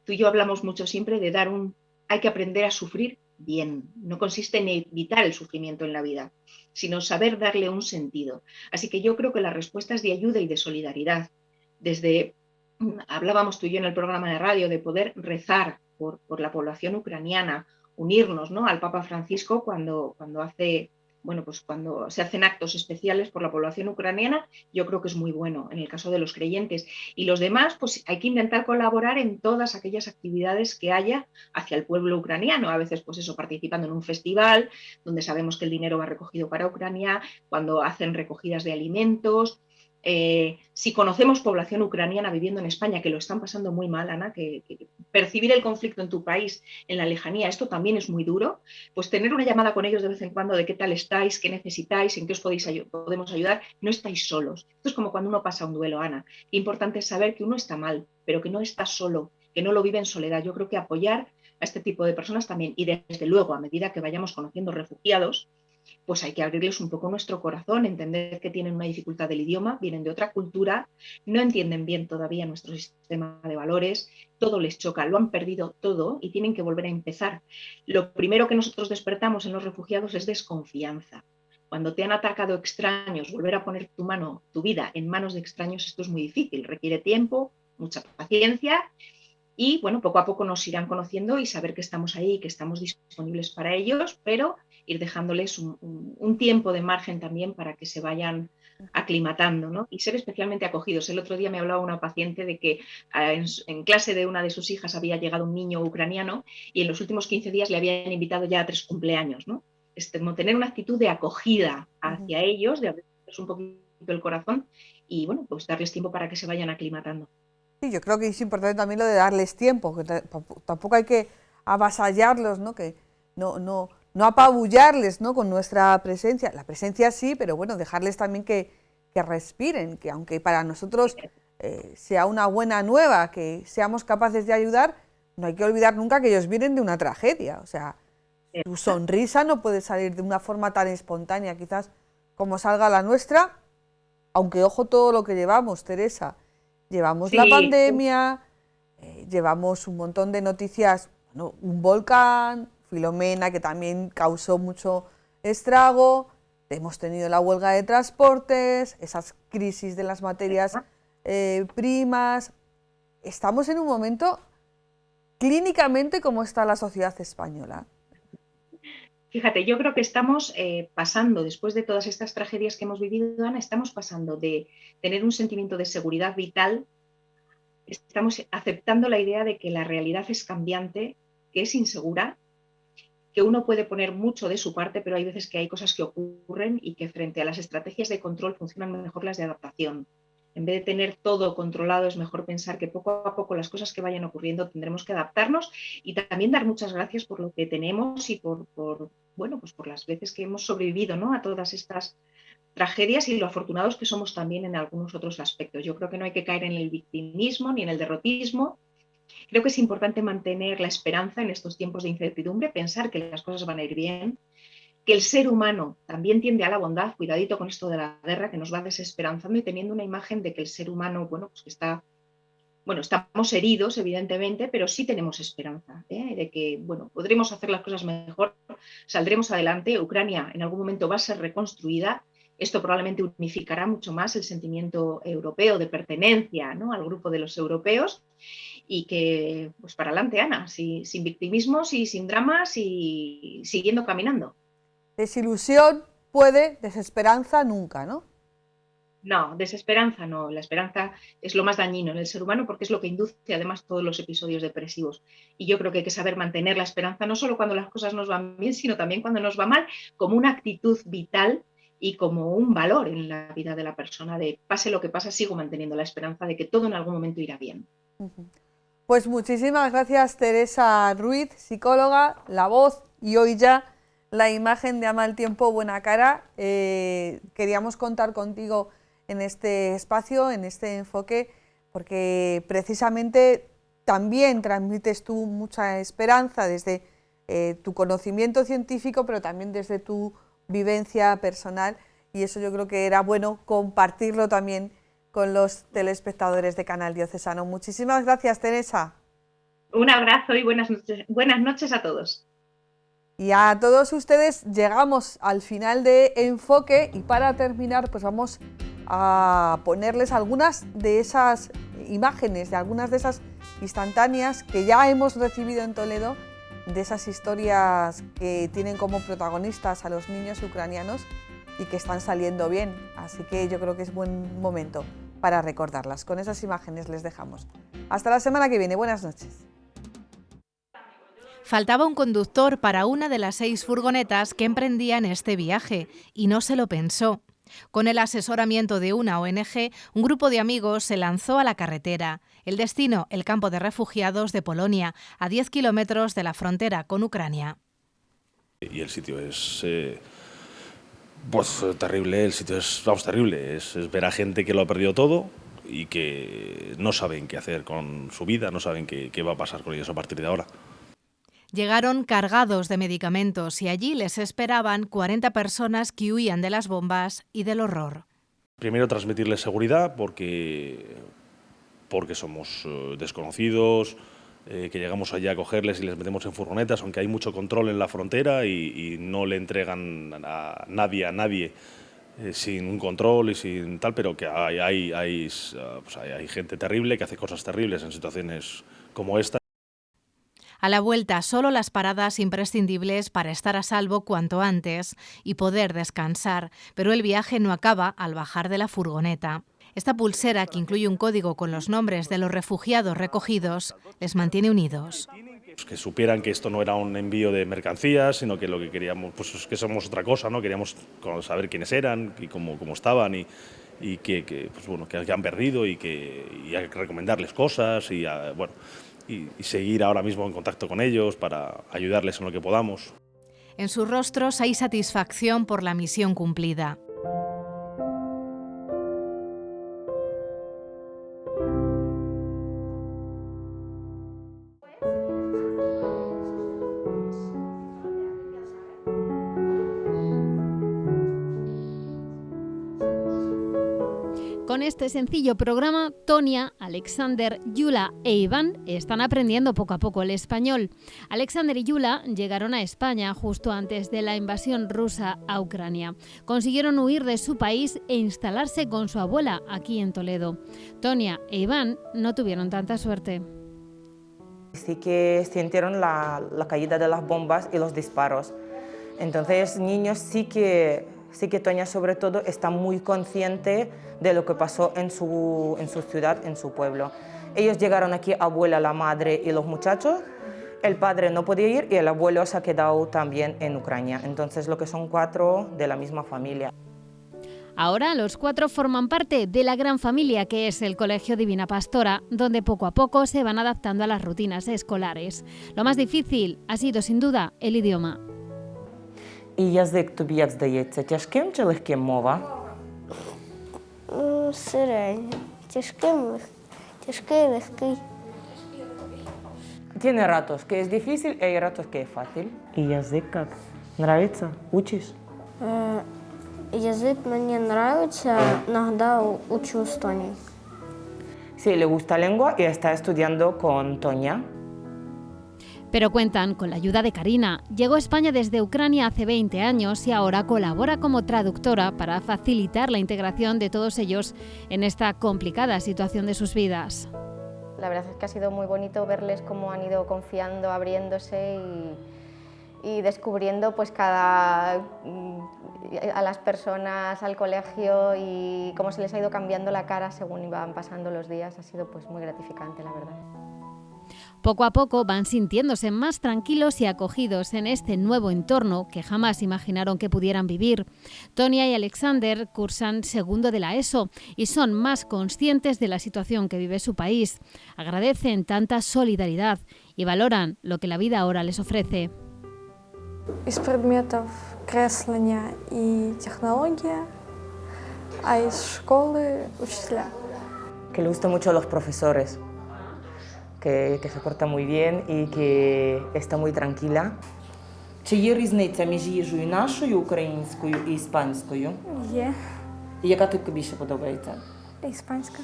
Tú y yo hablamos mucho siempre de hay que aprender a sufrir bien. No consiste en evitar el sufrimiento en la vida, sino saber darle un sentido. Así que yo creo que las respuestas de ayuda y de solidaridad, hablábamos tú y yo en el programa de radio de poder rezar por la población ucraniana, unirnos, ¿no?, al Papa Francisco cuando se hacen actos especiales por la población ucraniana, yo creo que es muy bueno en el caso de los creyentes. Y los demás, pues hay que intentar colaborar en todas aquellas actividades que haya hacia el pueblo ucraniano. A veces, pues eso, participando en un festival donde sabemos que el dinero va recogido para Ucrania, cuando hacen recogidas de alimentos. Si conocemos población ucraniana viviendo en España que lo están pasando muy mal, Ana, que percibir el conflicto en tu país, en la lejanía, esto también es muy duro, pues tener una llamada con ellos de vez en cuando de qué tal estáis, qué necesitáis, en qué os podemos ayudar, no estáis solos. Esto es como cuando uno pasa un duelo, Ana. Qué importante es saber que uno está mal, pero que no está solo, que no lo vive en soledad. Yo creo que apoyar a este tipo de personas también, y desde luego, a medida que vayamos conociendo refugiados, pues hay que abrirles un poco nuestro corazón, entender que tienen una dificultad del idioma, vienen de otra cultura, no entienden bien todavía nuestro sistema de valores, todo les choca, lo han perdido todo y tienen que volver a empezar. Lo primero que nosotros despertamos en los refugiados es desconfianza. Cuando te han atacado extraños, volver a poner tu vida en manos de extraños, esto es muy difícil, requiere tiempo, mucha paciencia. Y bueno, poco a poco nos irán conociendo y saber que estamos ahí, que estamos disponibles para ellos, pero ir dejándoles un tiempo de margen también para que se vayan aclimatando, ¿no? Y ser especialmente acogidos. El otro día me hablaba una paciente de que en clase de una de sus hijas había llegado un niño ucraniano y en los últimos 15 días le habían invitado ya a 3 cumpleaños, ¿no? Como tener una actitud de acogida hacia ellos, de abrirles un poquito el corazón y bueno, pues darles tiempo para que se vayan aclimatando. Sí, yo creo que es importante también lo de darles tiempo, que tampoco hay que avasallarlos, ¿no? Que no apabullarles, ¿no?, con nuestra presencia. La presencia sí, pero bueno, dejarles también que respiren, que aunque para nosotros sea una buena nueva, que seamos capaces de ayudar, no hay que olvidar nunca que ellos vienen de una tragedia. O sea, su sonrisa no puede salir de una forma tan espontánea, quizás como salga la nuestra, aunque ojo todo lo que llevamos, Teresa. Llevamos la pandemia, llevamos un montón de noticias, bueno, un volcán, Filomena, que también causó mucho estrago, hemos tenido la huelga de transportes, esas crisis de las materias primas. Estamos en un momento, clínicamente, ¿cómo está la sociedad española? Fíjate, yo creo que estamos pasando, después de todas estas tragedias que hemos vivido, Ana, estamos pasando de tener un sentimiento de seguridad vital, estamos aceptando la idea de que la realidad es cambiante, que es insegura, que uno puede poner mucho de su parte, pero hay veces que hay cosas que ocurren y que frente a las estrategias de control funcionan mejor las de adaptación. En vez de tener todo controlado, es mejor pensar que poco a poco las cosas que vayan ocurriendo tendremos que adaptarnos y también dar muchas gracias por lo que tenemos y bueno, pues por las veces que hemos sobrevivido, ¿no?, a todas estas tragedias y lo afortunados que somos también en algunos otros aspectos. Yo creo que no hay que caer en el victimismo ni en el derrotismo. Creo que es importante mantener la esperanza en estos tiempos de incertidumbre, pensar que las cosas van a ir bien, que el ser humano también tiende a la bondad. Cuidadito con esto de la guerra que nos va desesperanzando y teniendo una imagen de que el ser humano, bueno, pues que está, bueno, estamos heridos, evidentemente, pero sí tenemos esperanza, de que, bueno, podremos hacer las cosas mejor, saldremos adelante. Ucrania en algún momento va a ser reconstruida. Esto probablemente unificará mucho más el sentimiento europeo de pertenencia, ¿no?, al grupo de los europeos. Y que, pues para adelante, Ana, sin victimismos y sin dramas y siguiendo caminando. Desilusión puede, desesperanza nunca, ¿no? No, desesperanza no. La esperanza es lo más dañino en el ser humano porque es lo que induce además todos los episodios depresivos. Y yo creo que hay que saber mantener la esperanza no solo cuando las cosas nos van bien, sino también cuando nos va mal, como una actitud vital y como un valor en la vida de la persona, de pase lo que pase, sigo manteniendo la esperanza de que todo en algún momento irá bien. Pues muchísimas gracias, Teresa Ruiz, psicóloga, la voz y hoy ya la imagen de Ama el Tiempo Buena Cara. Queríamos contar contigo en este espacio, en este enfoque, porque precisamente también transmites tú mucha esperanza desde tu conocimiento científico, pero también desde tu vivencia personal, y eso yo creo que era bueno compartirlo también con los telespectadores de Canal Diocesano. Muchísimas gracias, Teresa. Un abrazo y buenas noches a todos. Y a todos ustedes llegamos al final de Enfoque y para terminar pues vamos a ponerles algunas de esas imágenes, de algunas de esas instantáneas que ya hemos recibido en Toledo, de esas historias que tienen como protagonistas a los niños ucranianos y que están saliendo bien. Así que yo creo que es buen momento para recordarlas. Con esas imágenes les dejamos. Hasta la semana que viene. Buenas noches. Faltaba un conductor para una de las 6 furgonetas que emprendían este viaje y no se lo pensó. Con el asesoramiento de una ONG, un grupo de amigos se lanzó a la carretera. El destino, el campo de refugiados de Polonia, a 10 kilómetros de la frontera con Ucrania. Y el sitio es pues terrible, el sitio es terrible. Es ver a gente que lo ha perdido todo y que no saben qué hacer con su vida, no saben qué va a pasar con ellos a partir de ahora. Llegaron cargados de medicamentos y allí les esperaban 40 personas que huían de las bombas y del horror. Primero transmitirles seguridad porque somos desconocidos, que llegamos allá a cogerles y les metemos en furgonetas, aunque hay mucho control en la frontera y no le entregan a nadie sin un control y sin tal, pero que hay gente terrible que hace cosas terribles en situaciones como esta. A la vuelta, solo las paradas imprescindibles para estar a salvo cuanto antes y poder descansar, pero el viaje no acaba al bajar de la furgoneta. Esta pulsera, que incluye un código con los nombres de los refugiados recogidos, les mantiene unidos. Que supieran que esto no era un envío de mercancías, sino que lo que queríamos, pues es que somos otra cosa, ¿no? Queríamos saber quiénes eran y cómo estaban y que han perdido y hay que recomendarles cosas y seguir ahora mismo en contacto con ellos para ayudarles en lo que podamos. En sus rostros hay satisfacción por la misión cumplida. Con este sencillo programa, Tonia, Alexander, Yula e Iván están aprendiendo poco a poco el español. Alexander y Yula llegaron a España justo antes de la invasión rusa a Ucrania. Consiguieron huir de su país e instalarse con su abuela aquí en Toledo. Tonia e Iván no tuvieron tanta suerte. Sí que sintieron la caída de las bombas y los disparos. Entonces, niños sí que Tonia sobre todo está muy consciente de lo que pasó en su ciudad, en su pueblo. Ellos llegaron aquí, abuela, la madre y los muchachos. El padre no podía ir y el abuelo se ha quedado también en Ucrania. Entonces, lo que son 4 de la misma familia. Ahora los 4 forman parte de la gran familia que es el Colegio Divina Pastora, donde poco a poco se van adaptando a las rutinas escolares. Lo más difícil ha sido sin duda el idioma. І язик тобі як здається, тяжким чи легким мова? Середньо. Тяжкий, легкий. Tiene ratos que es difícil y hay ratos que es fácil. ¿Y язик как? Нравится? ¿Учишь? Язик мені подобається, іноді учу з Тонією. Sí, le gusta lengua y está estudiando con Tonia. Pero cuentan con la ayuda de Karina. Llegó a España desde Ucrania hace 20 años y ahora colabora como traductora para facilitar la integración de todos ellos en esta complicada situación de sus vidas. La verdad es que ha sido muy bonito verles cómo han ido confiando, abriéndose y descubriendo pues a las personas, al colegio, y cómo se les ha ido cambiando la cara según iban pasando los días. Ha sido pues muy gratificante, la verdad. Poco a poco van sintiéndose más tranquilos y acogidos en este nuevo entorno que jamás imaginaron que pudieran vivir. Tonia y Alexander cursan segundo de la ESO y son más conscientes de la situación que vive su país. Agradecen tanta solidaridad y valoran lo que la vida ahora les ofrece. Из предметов креслення и технология, а из школы учителя. Que le gustan mucho los profesores, que se porta muy bien y que está muy tranquila. Чи є різниця між їжею нашою, українською і іспанською? Є. І яка тобі більше подобається? Іспанська.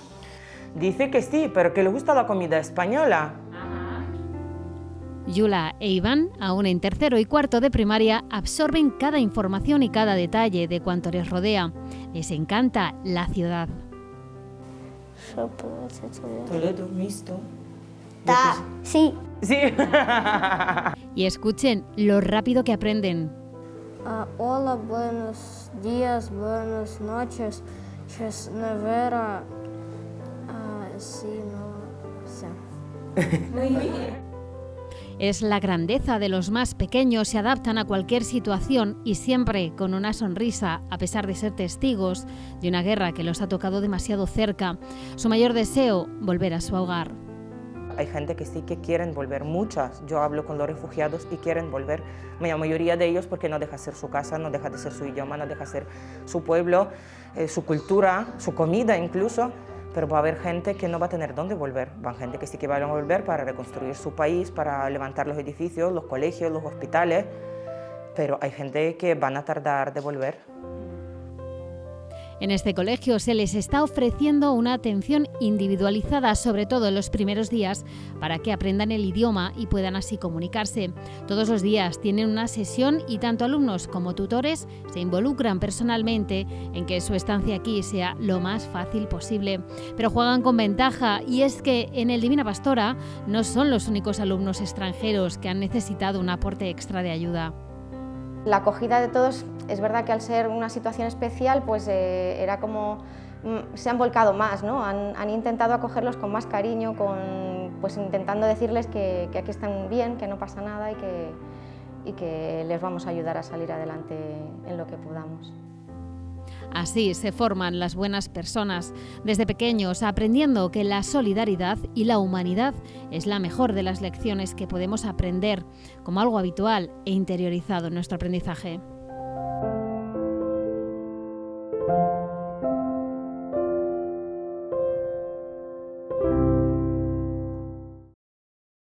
Dice que sí, pero que le gusta la comida española. Yula e Iván, aún en tercero y cuarto de primaria, absorben cada información y cada detalle de cuanto les rodea. Les encanta la ciudad. Toledo, mixto. Sí. Sí. Y escuchen lo rápido que aprenden. Hola, buenos días, buenas noches. Сейчас, наверное, sí, no sé. Es la grandeza de los más pequeños, se adaptan a cualquier situación y siempre con una sonrisa, a pesar de ser testigos de una guerra que los ha tocado demasiado cerca. Su mayor deseo, volver a su hogar. Hay gente que sí que quieren volver, muchas. Yo hablo con los refugiados y quieren volver. La mayoría de ellos porque no deja de ser su casa, no deja de ser su idioma, no deja de ser su pueblo, su cultura, su comida incluso. Pero va a haber gente que no va a tener dónde volver. Va a haber gente que sí que van a volver para reconstruir su país, para levantar los edificios, los colegios, los hospitales. Pero hay gente que van a tardar de volver. En este colegio se les está ofreciendo una atención individualizada, sobre todo en los primeros días, para que aprendan el idioma y puedan así comunicarse. Todos los días tienen una sesión y tanto alumnos como tutores se involucran personalmente en que su estancia aquí sea lo más fácil posible. Pero juegan con ventaja, y es que en el Divina Pastora no son los únicos alumnos extranjeros que han necesitado un aporte extra de ayuda. La acogida de todos, es verdad que al ser una situación especial, pues era como se han volcado más, ¿no? Han intentado acogerlos con más cariño, pues intentando decirles que aquí están bien, que no pasa nada y que les vamos a ayudar a salir adelante en lo que podamos. Así se forman las buenas personas, desde pequeños aprendiendo que la solidaridad y la humanidad es la mejor de las lecciones que podemos aprender, como algo habitual e interiorizado en nuestro aprendizaje.